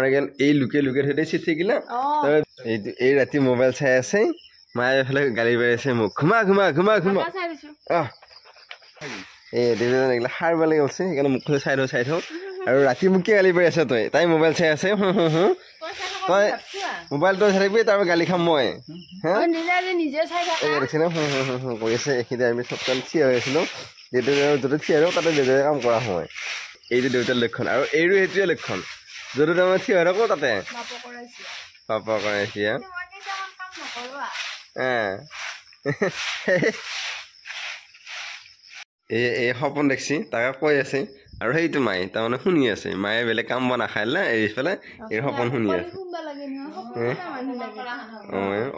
গেল এই লুকে লুকে থৈ চিঠি গিলা এই ৰাতি মোবাইল চাই আছে মায়ে এফালে গালি পাৰি আছে মোক ঘুমা ঘুমা ঘুমা ঘুমা এই দেউতা এইগিলা সাৰ বালে গৈছে সেইকাৰণে মুখখন চাই থওঁ আৰু ৰাতি মোক কি গালি পাৰি আছে তাই মোবাইল চাই আছে তই মোবাইলটো চাই থাকিবি তাৰ গালি খাম মই কৰি আছে এইখিনি আমি চব কাম থিয় হৈ আছিলোঁ দেউতা য'তে থিয় আৰু তাতে দেউতাই কাম কৰা সময় এইটো দেউতাৰ লক্ষণ আৰু এইটো সেইটোৱে লক্ষণ য'তে তাৰমানে থিয় হৈ থাকোঁ তাতে পাপা কৰাইছে এই সপোন দেখছি তাকে কৈ আছে আৰু সেইটো মায়ে তাৰমানে শুনি আছে মায়ে বেলেগ কাম বন নাখাইলে এৰি পেলাই এই সপোন শুনি আছে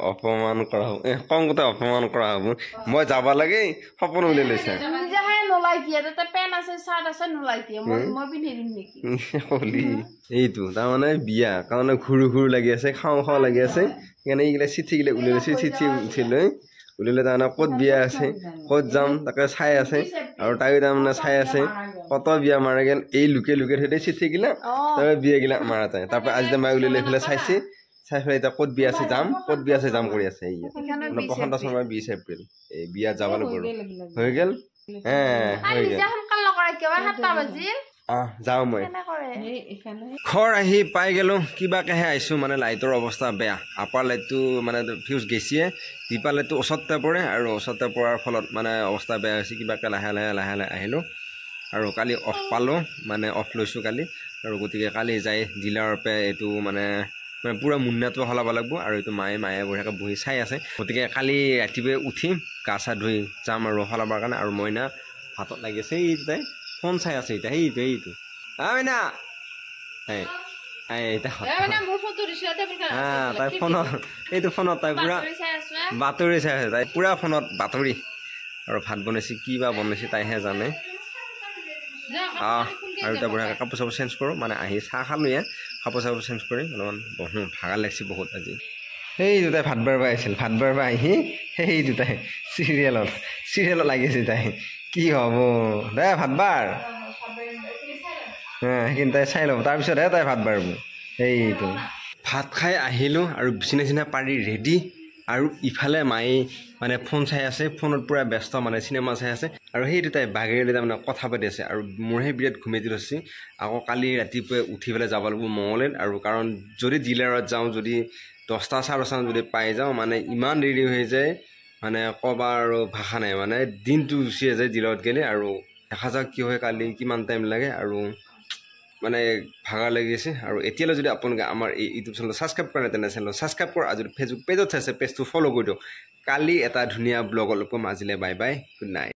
অপমান কৰা হ'ব কম কথা অপমান কৰা হ'ব মই যাব লাগে সপোন উলিয়াই লৈছে এইটো তাৰমানে বিয়া কাৰণে ঘূৰু ঘূৰু লাগি আছে খাওঁ খাওঁ লাগি আছে সেইকাৰণে এইগিলা চিঠিগিলা উলিয়াই লৈছে চিঠি উঠি লৈ উলিয়ালে তাৰমানে ক'ত বিয়া আছে ক'ত যাম তাকে চাই আছে আৰু তাইও তাৰমানে চাই আছে কত বিয়া মাৰা গেল এই লুকে লুকে থৈ চিঠিগিলা তাৰপৰা বিয়াগিলা মাৰা যায় তাৰপৰা আজি মায়ে উলিয়াই পেলাই চাইছে চাই পেলাই এতিয়া ক'ত বিয়া আছে যাম কৰি আছে বসন্ত শৰ্মা 20 এপ্ৰিল এই বিয়াত যাব লাগিব হৈ গেল যাওঁ মই ঘৰ আহি পাই গেলো কিবাকেহে আহিছোঁ মানে লাইটৰ অৱস্থা বেয়া আপাৰ লাইটটো মানে ফিউজ গেছিয়ে দীপা লাইটটো ওচৰতে পৰে আৰু ওচৰতে পৰাৰ ফলত মানে অৱস্থা বেয়া হৈছে কিবাকে লাহে লাহে আহিলোঁ আৰু কালি অফ পালোঁ মানে অফ লৈছোঁ কালি আৰু গতিকে কালি যাই ডিলাৰৰ পৰা এইটো মানে পুৰা মুন্নাটো সলাব লাগিব আৰু এইটো মায়ে বঢ়িয়াকৈ বহি চাই আছে গতিকে কালি ৰাতিপুৱাই উঠি গা চা ধুই যাম আৰু সলাবৰ কাৰণে আৰু মইনা ভাতত লাগি আছে এইটোতে ফোন চাই আছে এতিয়া সেইটো মইনা তাই ফোনত এইটো ফোনত তাই পুৰা বাতৰি চাই আছে তাই পুৰা ফোনত বাতৰি আৰু ভাত বনাইছে কি বা বনাইছে তাইহে জানে আৰু এতিয়া বঢ়িয়াকৈ কাপোৰ চাপোৰ চেঞ্জ কৰোঁ মানে আহি চাহ খালোঁহে কাপোৰ চাপোৰ চেঞ্জ কৰি অলপমান বহোঁ ভাগৰ লাগিছে বহুত আজি সেই দুটাই ভাত বাঢ়িব আহিছিল ভাত বাঢ়িব আহি সেই দুটাই চিৰিয়েলত লাগিছে তাই কি হ'ব দে ভাত বাঢ় সেইখিনি তাই চাই ল'ব তাৰপিছতহে তাই ভাত বাঢ়িব সেইটো ভাত খাই আহিলোঁ আৰু বিচনা পাৰি ৰেডি আৰু ইফালে মায়ে মানে ফোন চাই আছে ফোনত পুৰা ব্যস্ত মানে চিনেমা চাই আছে আৰু সেইটো তাই বাগেৰে তাৰমানে কথা পাতি আছে আৰু মোৰহে বিৰাট ঘুমেতি ধৰিছে আকৌ কালি ৰাতিপুৱাই উঠি পেলাই যাব লাগিব মঙলদৈত আৰু কাৰণ যদি ডিলাৰত যাওঁ যদি 10টা 10:30 যদি পাই যাওঁ মানে ইমান দেৰি হৈ যায় মানে ক'বা আৰু ভাষা নাই মানে দিনটো গুচিয়ে যায় ডিলাৰত গ'লে আৰু দেখা যাওক কি হয় কালি কিমান টাইম লাগে আৰু মানে ভাগৰ লাগিছে আৰু এতিয়ালৈ যদি আপোনালোকে আমাৰ এই ইউটিউব চেনেলটো ছাবস্ক্ৰাইব কৰে তেনে চেনেলটো ছাবস্ক্ৰাইব কৰক আৰু যদি ফেচবুক পেজত চাইছে পেজটো ফ'ল' কৰি দিয়ক কালি এটা ধুনীয়া ব্লগত লগ পাম আজিলৈ বাই বাই গুড নাইট